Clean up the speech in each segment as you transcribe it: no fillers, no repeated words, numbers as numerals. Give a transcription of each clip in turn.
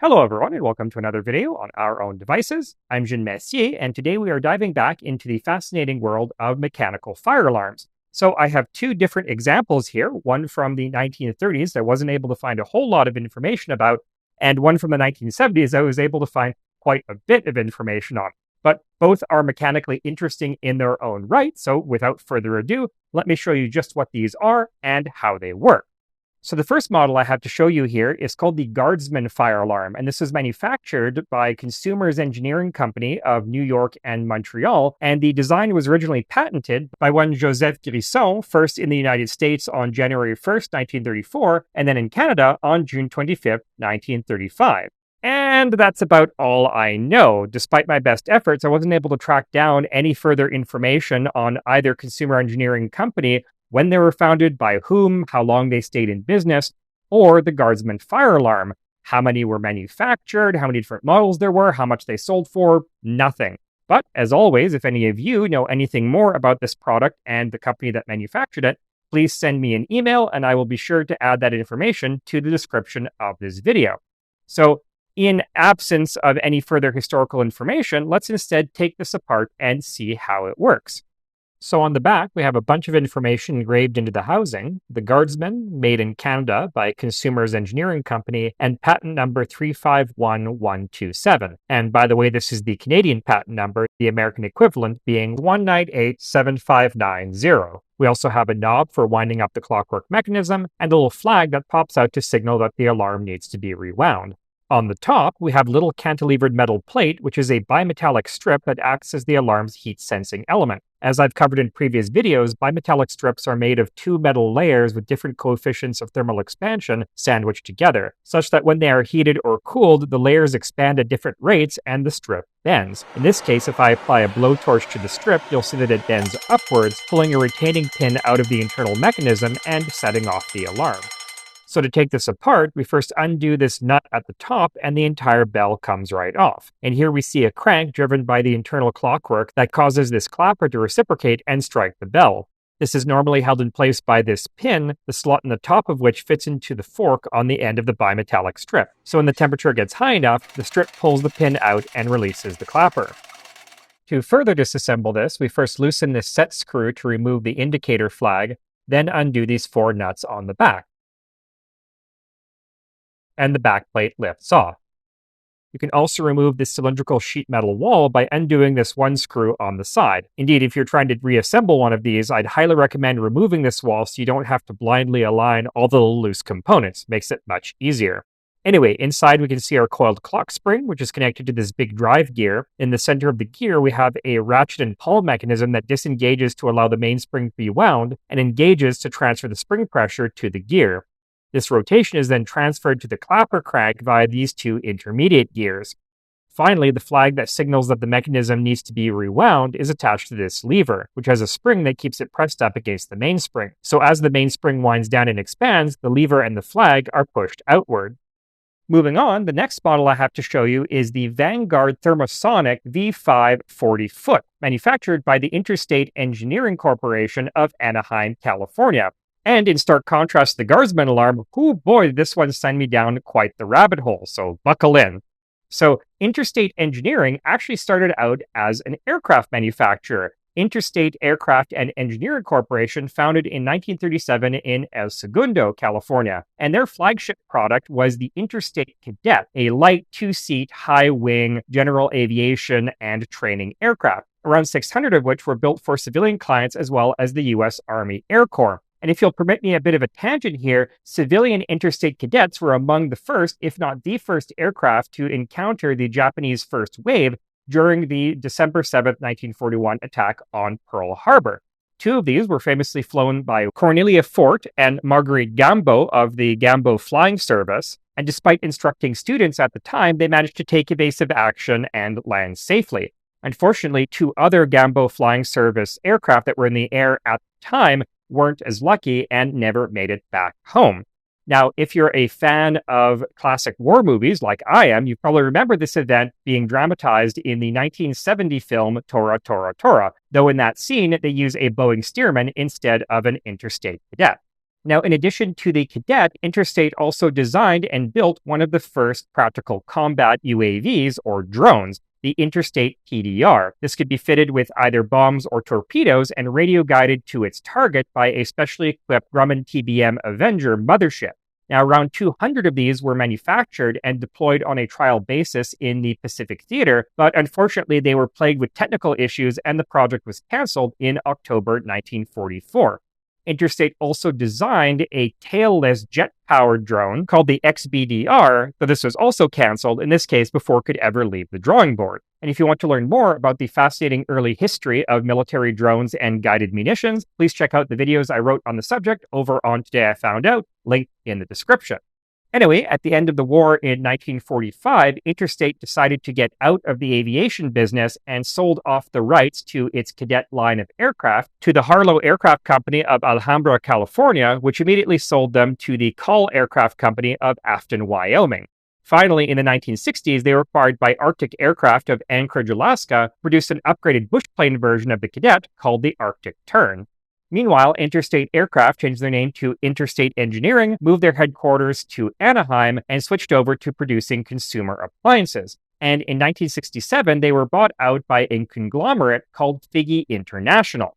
Hello everyone and welcome to another video on our own devices. I'm Jean Messier and today we are diving back into the fascinating world of mechanical fire alarms. So I have two different examples here, one from the 1930s that I wasn't able to find a whole lot of information about, and one from the 1970s I was able to find quite a bit of information on. But both are mechanically interesting in their own right, so without further ado, let me show you just what these are and how they work. So the first model I have to show you here is called the Guardsman fire alarm, and this was manufactured by Consumers Engineering Company of New York and Montreal, and the design was originally patented by one Joseph Grisson, first in the United States on January 1st, 1934, and then in Canada on June 25th, 1935. And that's about all I know. Despite my best efforts, I wasn't able to track down any further information on either Consumer Engineering Company, when they were founded, by whom, how long they stayed in business, or the Guardsman fire alarm. How many were manufactured, how many different models there were, how much they sold for, nothing. But as always, if any of you know anything more about this product and the company that manufactured it, please send me an email and I will be sure to add that information to the description of this video. So in absence of any further historical information, let's instead take this apart and see how it works. So on the back, we have a bunch of information engraved into the housing. The Guardsman, made in Canada by Consumers Engineering Company, and patent number 351127. And by the way, this is the Canadian patent number, the American equivalent being 1987590. We also have a knob for winding up the clockwork mechanism, and a little flag that pops out to signal that the alarm needs to be rewound. On the top, we have a little cantilevered metal plate, which is a bimetallic strip that acts as the alarm's heat-sensing element. As I've covered in previous videos, bimetallic strips are made of two metal layers with different coefficients of thermal expansion sandwiched together, such that when they are heated or cooled, the layers expand at different rates and the strip bends. In this case, if I apply a blowtorch to the strip, you'll see that it bends upwards, pulling a retaining pin out of the internal mechanism and setting off the alarm. So to take this apart, we first undo this nut at the top and the entire bell comes right off. And here we see a crank driven by the internal clockwork that causes this clapper to reciprocate and strike the bell. This is normally held in place by this pin, the slot in the top of which fits into the fork on the end of the bimetallic strip. So when the temperature gets high enough, the strip pulls the pin out and releases the clapper. To further disassemble this, we first loosen this set screw to remove the indicator flag, then undo these four nuts on the back. And the back plate lifts off. You can also remove this cylindrical sheet metal wall by undoing this one screw on the side. Indeed, if you're trying to reassemble one of these, I'd highly recommend removing this wall so you don't have to blindly align all the loose components. Makes it much easier. Anyway, inside we can see our coiled clock spring, which is connected to this big drive gear. In the center of the gear, we have a ratchet and pull mechanism that disengages to allow the mainspring to be wound and engages to transfer the spring pressure to the gear. This rotation is then transferred to the clapper crank via these two intermediate gears. Finally, the flag that signals that the mechanism needs to be rewound is attached to this lever, which has a spring that keeps it pressed up against the mainspring. So as the mainspring winds down and expands, the lever and the flag are pushed outward. Moving on, the next model I have to show you is the Vanguard Thermosonic V5 40-foot, manufactured by the Interstate Engineering Corporation of Anaheim, California. And in stark contrast to the Guardsman Alarm, oh boy, this one sent me down quite the rabbit hole, so buckle in. So Interstate Engineering actually started out as an aircraft manufacturer. Interstate Aircraft and Engineering Corporation, founded in 1937 in El Segundo, California. And their flagship product was the Interstate Cadet, a light two-seat, high-wing general aviation and training aircraft, around 600 of which were built for civilian clients as well as the U.S. Army Air Corps. And if you'll permit me a bit of a tangent here, civilian interstate cadets were among the first, if not the first, aircraft to encounter the Japanese first wave during the December 7th, 1941 attack on Pearl Harbor. Two of these were famously flown by Cornelia Fort and Marguerite Gambo of the Gambo Flying Service. And despite instructing students at the time, they managed to take evasive action and land safely. Unfortunately, two other Gambo Flying Service aircraft that were in the air at the time weren't as lucky and never made it back home. Now, if you're a fan of classic war movies like I am, you probably remember this event being dramatized in the 1970 film Tora, Tora, Tora, though in that scene, they use a Boeing Stearman instead of an interstate cadet. Now, in addition to the Cadet, Interstate also designed and built one of the first practical combat UAVs, or drones, the Interstate PDR. This could be fitted with either bombs or torpedoes and radio guided to its target by a specially equipped Grumman TBM Avenger mothership. Now, around 200 of these were manufactured and deployed on a trial basis in the Pacific Theater, but unfortunately they were plagued with technical issues and the project was canceled in October 1944. Interstate also designed a tailless jet-powered drone called the XBDR, though this was also canceled, in this case before it could ever leave the drawing board. And if you want to learn more about the fascinating early history of military drones and guided munitions, please check out the videos I wrote on the subject over on Today I Found Out, linked in the description. Anyway, at the end of the war in 1945, Interstate decided to get out of the aviation business and sold off the rights to its Cadet line of aircraft to the Harlow Aircraft Company of Alhambra, California, which immediately sold them to the Call Aircraft Company of Afton, Wyoming. Finally, in the 1960s, they were acquired by Arctic Aircraft of Anchorage, Alaska, produced an upgraded bushplane version of the Cadet called the Arctic Tern. Meanwhile, Interstate Aircraft changed their name to Interstate Engineering, moved their headquarters to Anaheim, and switched over to producing consumer appliances. And in 1967, they were bought out by a conglomerate called Figgie International.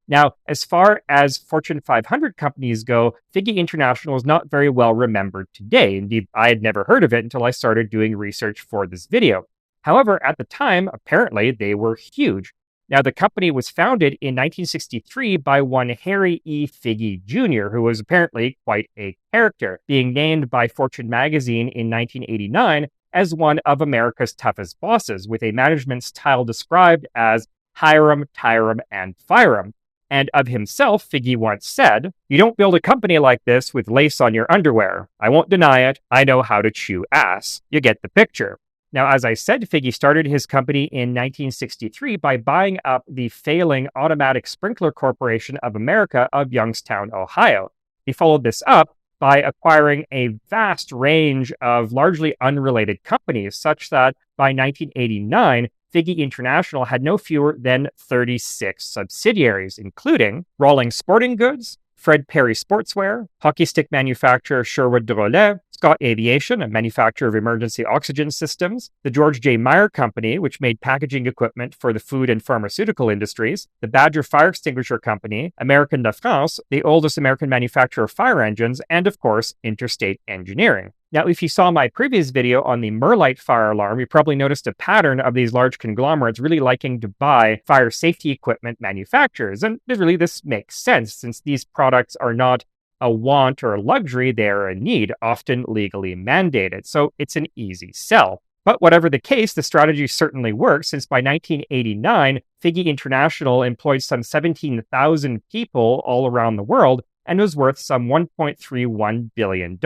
Now, as far as Fortune 500 companies go, Figgie International is not very well remembered today. Indeed, I had never heard of it until I started doing research for this video. However, at the time, apparently, they were huge. Now, the company was founded in 1963 by one Harry E. Figgie Jr., who was apparently quite a character, being named by Fortune magazine in 1989 as one of America's toughest bosses, with a management style described as hire 'em, tire 'em, and fire 'em. And of himself, Figgie once said, "You don't build a company like this with lace on your underwear. I won't deny it. I know how to chew ass. You get the picture." Now, as I said, Figgie started his company in 1963 by buying up the failing Automatic Sprinkler Corporation of America of Youngstown, Ohio. He followed this up by acquiring a vast range of largely unrelated companies, such that by 1989, Figgie International had no fewer than 36 subsidiaries, including Rawlings Sporting Goods, Fred Perry Sportswear, hockey stick manufacturer Sherwood Drolet, Scott Aviation, a manufacturer of emergency oxygen systems, the George J. Meyer Company, which made packaging equipment for the food and pharmaceutical industries, the Badger Fire Extinguisher Company, American La France, the oldest American manufacturer of fire engines, and of course, Interstate Engineering. Now, if you saw my previous video on the Merlite fire alarm, you probably noticed a pattern of these large conglomerates really liking to buy fire safety equipment manufacturers. And really, this makes sense since these products are not a want or a luxury, they are a need, often legally mandated. So it's an easy sell. But whatever the case, the strategy certainly works, since by 1989, Figgie International employed some 17,000 people all around the world and was worth some $1.31 billion.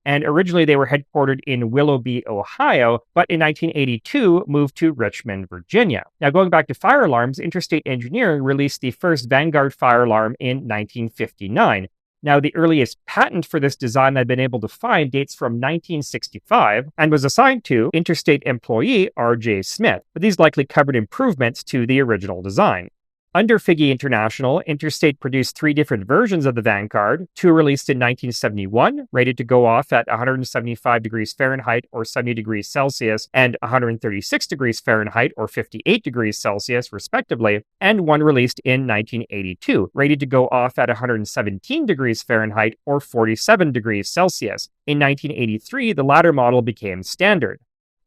And originally they were headquartered in Willoughby, Ohio, but in 1982 moved to Richmond, Virginia. Now, going back to fire alarms, Interstate Engineering released the first Vanguard fire alarm in 1959. Now, the earliest patent for this design I've been able to find dates from 1965 and was assigned to Interstate employee R.J. Smith, but these likely covered improvements to the original design. Under Figgie International, Interstate produced 3 different versions of the Vanguard, 2 released in 1971, rated to go off at 175 degrees Fahrenheit or 70 degrees Celsius, and 136 degrees Fahrenheit or 58 degrees Celsius, respectively, and 1 released in 1982, rated to go off at 117 degrees Fahrenheit or 47 degrees Celsius. In 1983, the latter model became standard.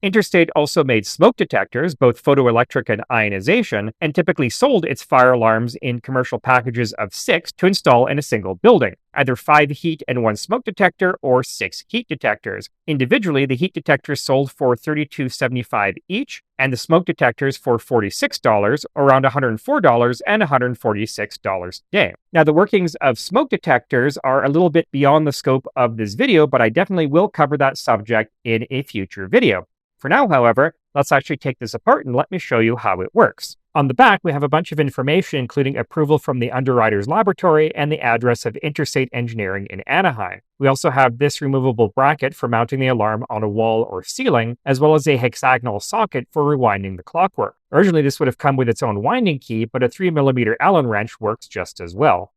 Interstate also made smoke detectors, both photoelectric and ionization, and typically sold its fire alarms in commercial packages of 6 to install in a single building, either 5 heat and 1 smoke detector or 6 heat detectors. Individually, the heat detectors sold for $32.75 each, and the smoke detectors for $46, around $104 and $146 a day. Now, the workings of smoke detectors are a little bit beyond the scope of this video, but I definitely will cover that subject in a future video. For now, however, let's actually take this apart and let me show you how it works. On the back, we have a bunch of information, including approval from the Underwriters Laboratory and the address of Interstate Engineering in Anaheim. We also have this removable bracket for mounting the alarm on a wall or ceiling, as well as a hexagonal socket for rewinding the clockwork. Originally, this would have come with its own winding key, but a 3mm Allen wrench works just as well.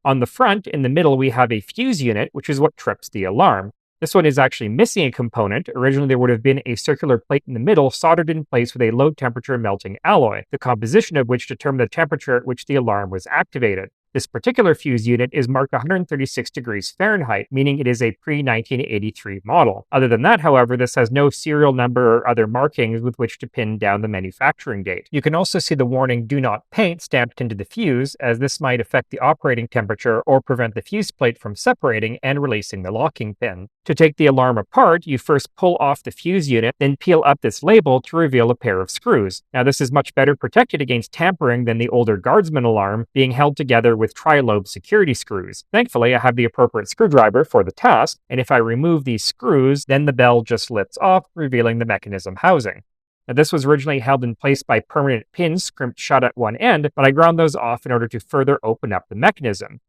On the front, in the middle, we have a fuse unit, which is what trips the alarm. This one is actually missing a component. Originally, there would have been a circular plate in the middle soldered in place with a low temperature melting alloy, the composition of which determined the temperature at which the alarm was activated. This particular fuse unit is marked 136 degrees Fahrenheit, meaning it is a pre-1983 model. Other than that, however, this has no serial number or other markings with which to pin down the manufacturing date. You can also see the warning "Do not paint" stamped into the fuse, as this might affect the operating temperature or prevent the fuse plate from separating and releasing the locking pin. To take the alarm apart, you first pull off the fuse unit, then peel up this label to reveal a pair of screws. Now, this is much better protected against tampering than the older Guardsman Alarm, being held together with tri-lobe security screws. Thankfully, I have the appropriate screwdriver for the task, and if I remove these screws, then the bell just lifts off, revealing the mechanism housing. Now, this was originally held in place by permanent pins crimped shut at one end, but I ground those off in order to further open up the mechanism.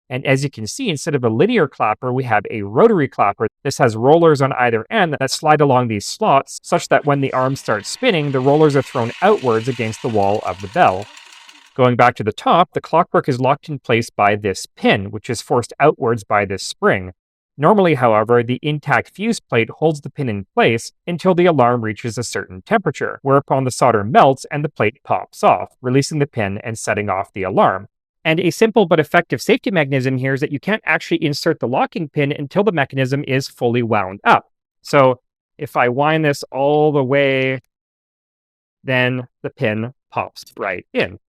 And as you can see, instead of a linear clapper, we have a rotary clapper. This has rollers on either end that slide along these slots, such that when the arm starts spinning, the rollers are thrown outwards against the wall of the bell. Going back to the top, the clockwork is locked in place by this pin, which is forced outwards by this spring. Normally, however, the intact fuse plate holds the pin in place until the alarm reaches a certain temperature, whereupon the solder melts and the plate pops off, releasing the pin and setting off the alarm. And a simple but effective safety mechanism here is that you can't actually insert the locking pin until the mechanism is fully wound up. So if I wind this all the way, then the pin pops right in.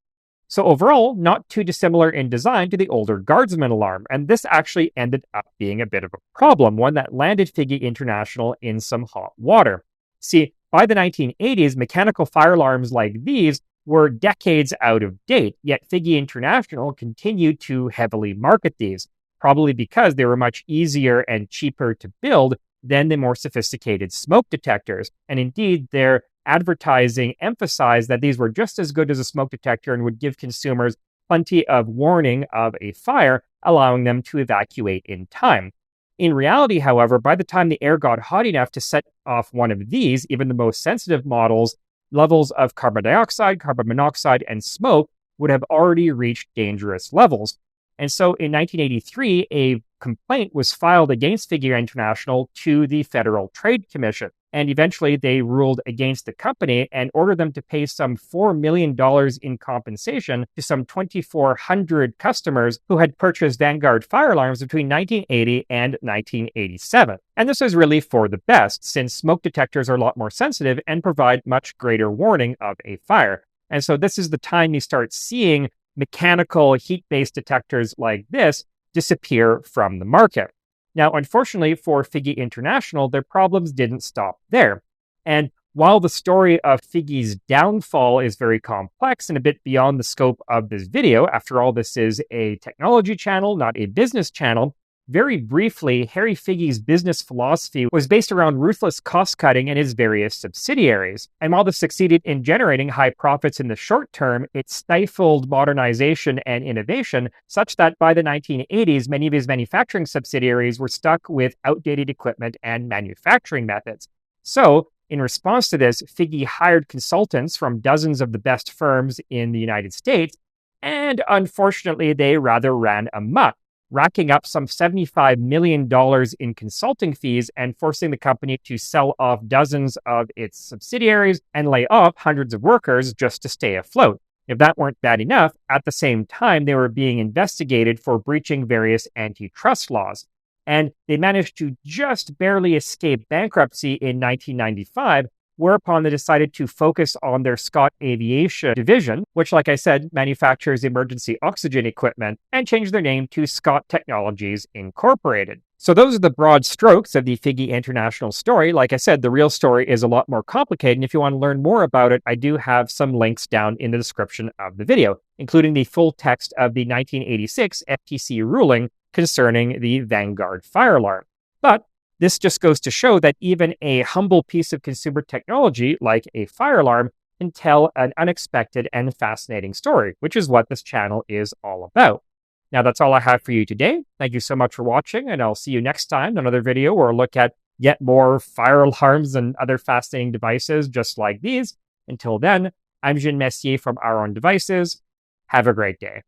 So overall, not too dissimilar in design to the older Guardsman Alarm, and this actually ended up being a bit of a problem, one that landed Figgie International in some hot water. See, by the 1980s, mechanical fire alarms like these were decades out of date, yet Figgie International continued to heavily market these, probably because they were much easier and cheaper to build than the more sophisticated smoke detectors. And indeed, their advertising emphasized that these were just as good as a smoke detector and would give consumers plenty of warning of a fire, allowing them to evacuate in time. In reality, however, by the time the air got hot enough to set off one of these, even the most sensitive models, levels of carbon dioxide, carbon monoxide, and smoke would have already reached dangerous levels. And so in 1983, a complaint was filed against Figgie International to the Federal Trade Commission. And eventually they ruled against the company and ordered them to pay some $4 million in compensation to some 2,400 customers who had purchased Vanguard fire alarms between 1980 and 1987. And this was really for the best, since smoke detectors are a lot more sensitive and provide much greater warning of a fire. And so this is the time you start seeing mechanical heat-based detectors like this disappear from the market. Now, unfortunately for Figgie International, their problems didn't stop there. And while the story of Figgie's downfall is very complex and a bit beyond the scope of this video, after all, this is a technology channel, not a business channel, very briefly, Harry Figgie's business philosophy was based around ruthless cost-cutting in his various subsidiaries. And while this succeeded in generating high profits in the short term, it stifled modernization and innovation, such that by the 1980s, many of his manufacturing subsidiaries were stuck with outdated equipment and manufacturing methods. So, in response to this, Figgie hired consultants from dozens of the best firms in the United States, and unfortunately, they rather ran amok, racking up some $75 million in consulting fees and forcing the company to sell off dozens of its subsidiaries and lay off hundreds of workers just to stay afloat. If that weren't bad enough, at the same time, they were being investigated for breaching various antitrust laws. And they managed to just barely escape bankruptcy in 1995, whereupon they decided to focus on their Scott Aviation division, which, like I said, manufactures emergency oxygen equipment, and changed their name to Scott Technologies Incorporated. So those are the broad strokes of the Figgie International story. Like I said, the real story is a lot more complicated, and if you want to learn more about it, I do have some links down in the description of the video, including the full text of the 1986 FTC ruling concerning the Vanguard fire alarm. But this just goes to show that even a humble piece of consumer technology like a fire alarm can tell an unexpected and fascinating story, which is what this channel is all about. Now, that's all I have for you today. Thank you so much for watching, and I'll see you next time in another video where I'll look at yet more fire alarms and other fascinating devices just like these. Until then, I'm Jean Messier from Our Own Devices. Have a great day.